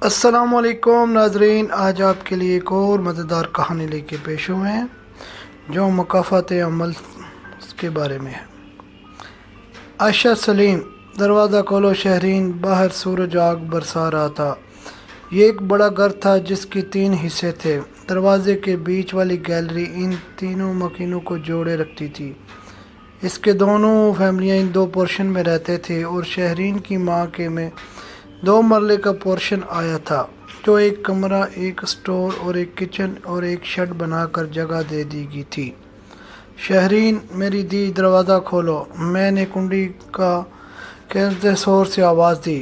السلام علیکم ناظرین، آج آپ کے لیے ایک اور مزیدار کہانی لے کے پیش ہوئے ہیں جو مکافات عمل کے بارے میں ہے۔ عائشہ سلیم، دروازہ کھولو شہرین، باہر سورج آگ برسا رہا تھا۔ یہ ایک بڑا گھر تھا جس کے 3 حصے تھے۔ دروازے کے بیچ والی گیلری ان تینوں مکینوں کو جوڑے رکھتی تھی۔ اس کے دونوں فیملیاں ان 2 پورشن میں رہتے تھے اور شہرین کی ماں کے میں 2 مرلے کا پورشن آیا تھا، جو ایک کمرہ، ایک اسٹور اور ایک کچن اور ایک شیڈ بنا کر جگہ دے دی گئی تھی۔ شہرین، میری دی، دروازہ کھولو، میں نے کنڈی کا کھینچتے زور سے آواز دی۔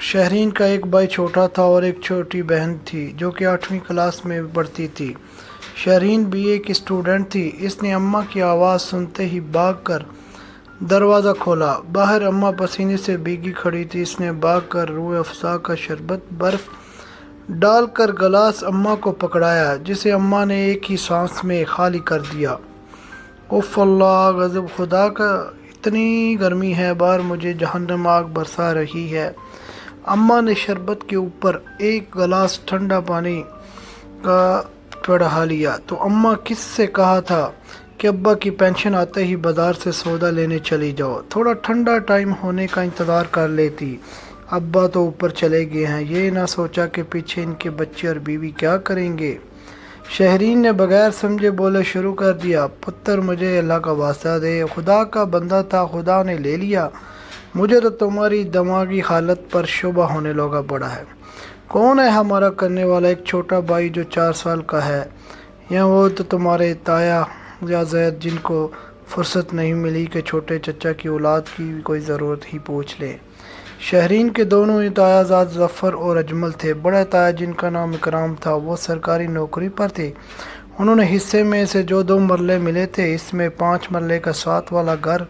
شہرین کا ایک بھائی چھوٹا تھا اور ایک چھوٹی بہن تھی جو کہ 8ویں کلاس میں پڑھتی تھی۔ شہرین BA کی اسٹوڈنٹ تھی۔ اس نے اماں کی آواز سنتے ہی بھاگ کر دروازہ کھولا۔ باہر اماں پسینے سے بھیگی کھڑی تھی۔ اس نے بھاگ کر روح افزا کا شربت برف ڈال کر گلاس اماں کو پکڑایا، جسے اماں نے ایک ہی سانس میں خالی کر دیا۔ اف اللہ، غضب خدا کا، اتنی گرمی ہے باہر، مجھے جہنم آگ برسا رہی ہے۔ اماں نے شربت کے اوپر ایک گلاس ٹھنڈا پانی کا چڑھا لیا تو اماں کس سے کہا تھا کہ ابا کی پینشن آتے ہی بازار سے سودا لینے چلی جاؤ، تھوڑا ٹھنڈا ٹائم ہونے کا انتظار کر لیتی۔ ابا تو اوپر چلے گئے ہیں، یہ نہ سوچا کہ پیچھے ان کے بچے اور بیوی کیا کریں گے۔ شہرین نے بغیر سمجھے بولے شروع کر دیا، پتر مجھے اللہ کا واسطہ دے، خدا کا بندہ تھا، خدا نے لے لیا، مجھے تو تمہاری دماغی حالت پر شبہ ہونے لگا پڑا ہے۔ کون ہے ہمارا کرنے والا؟ ایک چھوٹا بھائی جو 4 سال کا ہے، یا وہ تو تمہارے تایا یا زید، جن کو فرصت نہیں ملی کہ چھوٹے چچا کی اولاد کی کوئی ضرورت ہی پوچھ لیں۔ شہرین کے دونوں ہی تایا زاد ظفر اور اجمل تھے۔ بڑے تایا، جن کا نام اکرام تھا، وہ سرکاری نوکری پر تھے۔ انہوں نے حصے میں سے جو 2 مرلے ملے تھے، اس میں 5 مرلے کا ساتھ والا گھر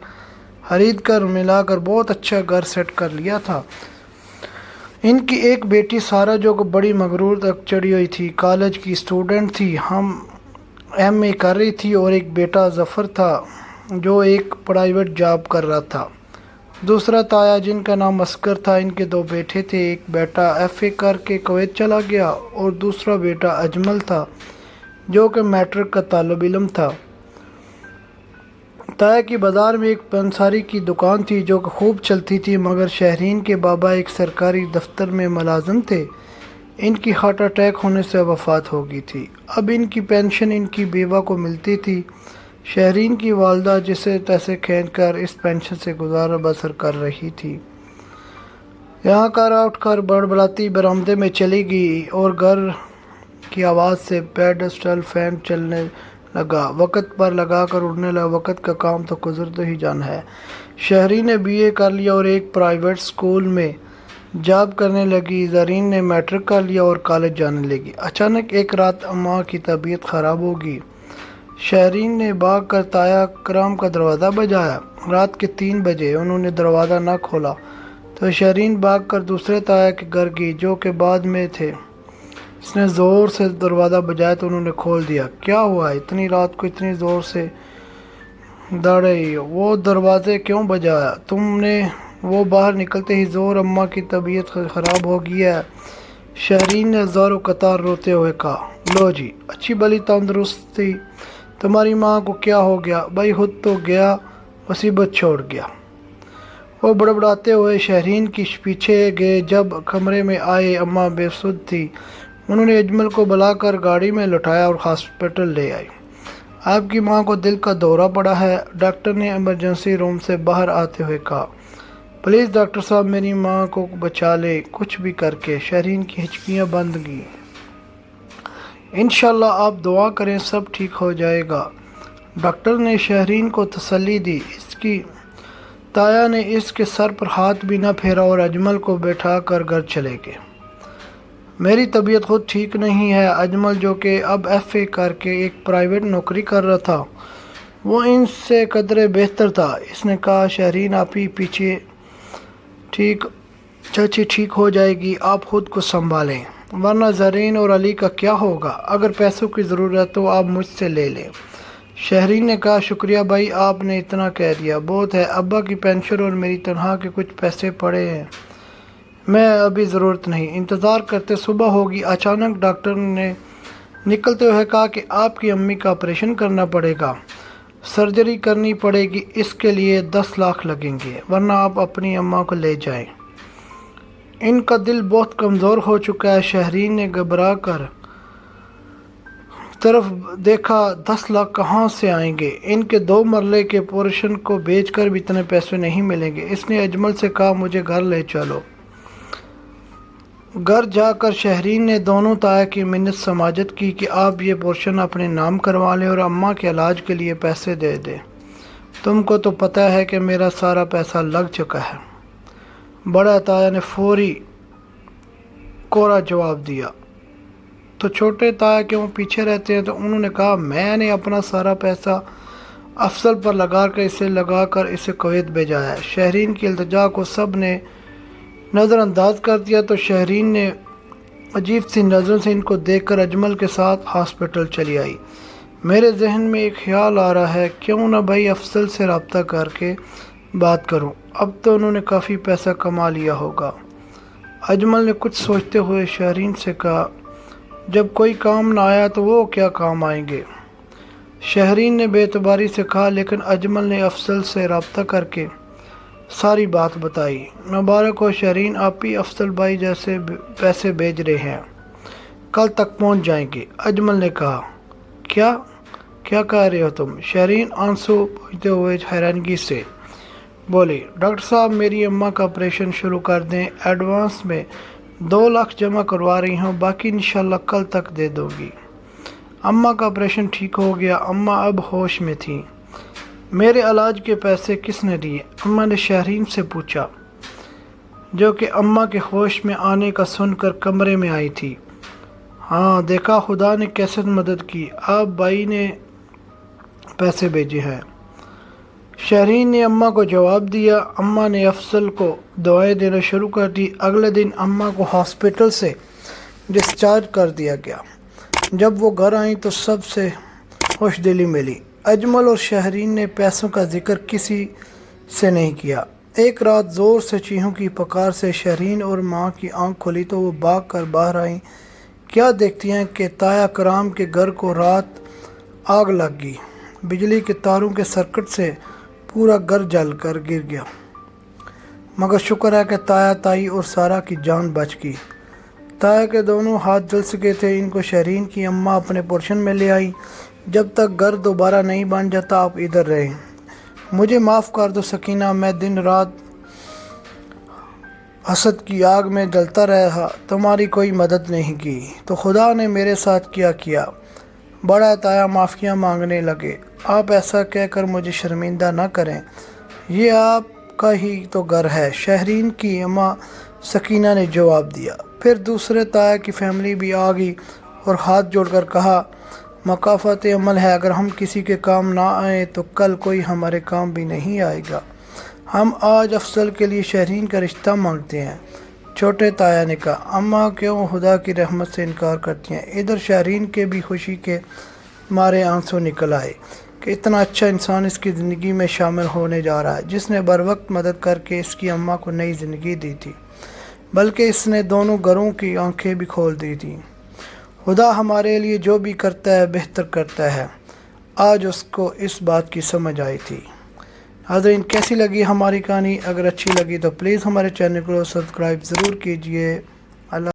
خرید کر ملا کر بہت اچھا گھر سیٹ کر لیا تھا۔ ان کی ایک بیٹی سارہ، جو کہ بڑی مغرور تک چڑھی ہوئی تھی، کالج کی اسٹوڈنٹ تھی، ہم MA کر رہی تھی، اور ایک بیٹا ظفر تھا جو ایک پرائیویٹ جاب کر رہا تھا۔ دوسرا تایا، جن کا نام اصغر تھا، ان کے 2 بیٹے تھے، ایک بیٹا FA کر کے کویت چلا گیا اور دوسرا بیٹا اجمل تھا جو کہ میٹرک کا طالب علم تھا۔ تایا کی بازار میں ایک پنساری کی دکان تھی جو کہ خوب چلتی تھی، مگر شہرین کے بابا ایک سرکاری دفتر میں ملازم تھے۔ ان کی ہارٹ اٹیک ہونے سے وفات ہو گئی تھی۔ اب ان کی پینشن ان کی بیوہ کو ملتی تھی۔ شہرین کی والدہ جسے تیسے کھینچ کر اس پینشن سے گزارا بسر کر رہی تھی۔ یہاں کر اٹھ کر بڑبڑاتی برآمدے میں چلی گئی اور گھر کی آواز سے پیڈسٹل فین چلنے لگا، وقت پر لگا کر اڑنے لگا۔ وقت کا کام تو گزرتا ہی جانا ہے۔ شہرین نے BA کر لیا اور ایک پرائیویٹ اسکول میں جاب کرنے لگی۔ زرین نے میٹرک کر لیا اور کالج جانے لگی۔ اچانک ایک رات اماں کی طبیعت خراب ہو گئی۔ شہرین نے بھاگ کر تایا کرام کا دروازہ بجایا۔ رات کے 3 بجے انہوں نے دروازہ نہ کھولا تو شہرین بھاگ کر دوسرے تایا کے گھر گئی جو کہ بعد میں تھے۔ اس نے زور سے دروازہ بجایا تو انہوں نے کھول دیا۔ کیا ہوا؟ اتنی رات کو اتنی زور سے دوڑے وہ دروازے کیوں بجایا تم نے؟ وہ باہر نکلتے ہی زور، اماں کی طبیعت خراب ہو گئی ہے۔ شہرین نے زور و قطار روتے ہوئے کہا، لو جی، اچھی بلی تندرست تھی، تمہاری ماں کو کیا ہو گیا؟ بھائی خود تو گیا، مصیبت چھوڑ گیا۔ وہ بڑبڑاتے ہوئے شہرین کی پیچھے گئے۔ جب کمرے میں آئے، اماں بے سدھ تھی۔ انہوں نے اجمل کو بلا کر گاڑی میں لٹایا اور ہاسپٹل لے آئے۔ آپ کی ماں کو دل کا دورہ پڑا ہے، ڈاکٹر نے ایمرجنسی روم سے باہر آتے ہوئے کہا۔ پلیز ڈاکٹر صاحب، میری ماں کو بچا لیں، کچھ بھی کر کے۔ شہرین کی ہچکیاں بند گئیں۔ انشاءاللہ آپ دعا کریں، سب ٹھیک ہو جائے گا، ڈاکٹر نے شہرین کو تسلی دی۔ اس کی تایا نے اس کے سر پر ہاتھ بھی نہ پھیرا اور اجمل کو بٹھا کر گھر چلے گئے۔ میری طبیعت خود ٹھیک نہیں ہے۔ اجمل، جو کہ اب FA کر کے ایک پرائیویٹ نوکری کر رہا تھا، وہ ان سے قدرے بہتر تھا۔ اس نے کہا، شہرین آپ ہی پیچھے چاچی ٹھیک ہو جائے گی، آپ خود کو سنبھالیں، ورنہ زرین اور علی کا کیا ہوگا؟ اگر پیسوں کی ضرورت تو آپ مجھ سے لے لیں۔ شہرین نے کہا، شکریہ بھائی، آپ نے اتنا کہہ دیا، بہت ہے۔ ابا کی پینشن اور میری تنخواہ کے کچھ پیسے پڑے ہیں، میں ابھی ضرورت نہیں، انتظار کرتے صبح ہوگی۔ اچانک ڈاکٹر نے نکلتے ہوئے کہا کہ آپ کی امی کا آپریشن کرنا پڑے گا، سرجری کرنی پڑے گی، اس کے لیے 10 لاکھ لگیں گے، ورنہ آپ اپنی اماں کو لے جائیں۔ ان کا دل بہت کمزور ہو چکا ہے۔ شہرین نے گھبرا کر طرف دیکھا، 10 لاکھ کہاں سے آئیں گے؟ ان کے 2 مرلے کے پورشن کو بیچ کر بھی اتنے پیسے نہیں ملیں گے۔ اس نے اجمل سے کہا مجھے گھر لے چلو۔ گھر جا کر شہرین نے دونوں تایا کی منت سماجت کی کہ آپ یہ پورشن اپنے نام کروا لیں اور اماں کے علاج کے لیے پیسے دے دیں۔ تم کو تو پتہ ہے کہ میرا سارا پیسہ لگ چکا ہے۔ بڑا تایا نے فوری کوڑا جواب دیا۔ تو چھوٹے تایا کیوں پیچھے رہتے ہیں؟ تو انہوں نے کہا میں نے اپنا سارا پیسہ افضل پر لگا کر اسے کویت بھیجا ہے۔ شہرین کی التجا کو سب نے نظر انداز کر دیا تو شہرین نے عجیب سی نظروں سے ان کو دیکھ کر اجمل کے ساتھ ہاسپٹل چلی آئی۔ میرے ذہن میں ایک خیال آ رہا ہے، کیوں نہ بھائی افضل سے رابطہ کر کے بات کروں، اب تو انہوں نے کافی پیسہ کما لیا ہوگا۔ اجمل نے کچھ سوچتے ہوئے شہرین سے کہا جب کوئی کام نہ آیا تو وہ کیا کام آئیں گے؟ شہرین نے بے اعتباری سے کہا لیکن اجمل نے افضل سے رابطہ کر کے ساری بات بتائی۔ مبارک ہو شہرین، آپ ہی افضل بھائی جیسے پیسے بھیج رہے ہیں، کل تک پہنچ جائیں گے۔ اجمل نے کہا کیا کہہ رہے ہو تم؟ شہرین آنسو پوچھتے ہوئے حیرانگی سے بولی ڈاکٹر صاحب میری اماں کا آپریشن شروع کر دیں، ایڈوانس میں 2 لاکھ جمع کروا رہی ہوں، باقی انشاءاللہ کل تک دے دوں گی۔ اماں کا آپریشن ٹھیک ہو گیا، اماں اب ہوش میں تھیں۔ میرے علاج کے پیسے کس نے دیے؟ اماں نے شہرین سے پوچھا، جو کہ اماں کے ہوش میں آنے کا سن کر کمرے میں آئی تھی۔ ہاں دیکھا خدا نے کیسے مدد کی، آپ بھائی نے پیسے بھیجے ہیں۔ شہرین نے اماں کو جواب دیا۔ اماں نے افضل کو دعائیں دینا شروع کر دی۔ اگلے دن اماں کو ہاسپٹل سے ڈسچارج کر دیا گیا۔ جب وہ گھر آئیں تو سب سے خوش دلی ملی۔ اجمل اور شہرین نے پیسوں کا ذکر کسی سے نہیں کیا۔ ایک رات زور سے چیخوں کی پکار سے شہرین اور ماں کی آنکھ کھلی تو وہ بھاگ کر باہر آئیں۔ کیا دیکھتی ہیں کہ تایا کرام کے گھر کو رات آگ لگ گئی۔ بجلی کے تاروں کے سرکٹ سے پورا گھر جل کر گر گیا، مگر شکر ہے کہ تایا تائی اور سارا کی جان بچ گئی۔ تایا کے دونوں ہاتھ جل چکے تھے۔ ان کو شہرین کی اماں اپنے پورشن میں لے آئیں۔ جب تک گھر دوبارہ نہیں بن جاتا آپ ادھر رہیں، مجھے معاف کر دو سکینہ، میں دن رات حسد کی آگ میں جلتا رہا، تمہاری کوئی مدد نہیں کی تو خدا نے میرے ساتھ کیا۔ بڑا تایا معافیاں مانگنے لگے۔ آپ ایسا کہہ کر مجھے شرمندہ نہ کریں، یہ آپ کا ہی تو گھر ہے، شہرین کی اماں سکینہ نے جواب دیا۔ پھر دوسرے تایا کی فیملی بھی آ گئی اور ہاتھ جوڑ کر کہا مکافات عمل ہے، اگر ہم کسی کے کام نہ آئیں تو کل کوئی ہمارے کام بھی نہیں آئے گا۔ ہم آج افضل کے لیے شہرین کا رشتہ مانگتے ہیں۔ چھوٹے تایا نے کہا اماں کیوں خدا کی رحمت سے انکار کرتی ہیں؟ ادھر شہرین کے بھی خوشی کے مارے آنسو نکل آئے کہ اتنا اچھا انسان اس کی زندگی میں شامل ہونے جا رہا ہے، جس نے بر وقت مدد کر کے اس کی اماں کو نئی زندگی دی تھی، بلکہ اس نے دونوں گھروں کی آنکھیں بھی کھول دی تھیں۔ خدا ہمارے لیے جو بھی کرتا ہے بہتر کرتا ہے، آج اس کو اس بات کی سمجھ آئی تھی۔ حاضرین کیسی لگی ہماری کہانی؟ اگر اچھی لگی تو پلیز ہمارے چینل کو سبسکرائب ضرور کیجیے۔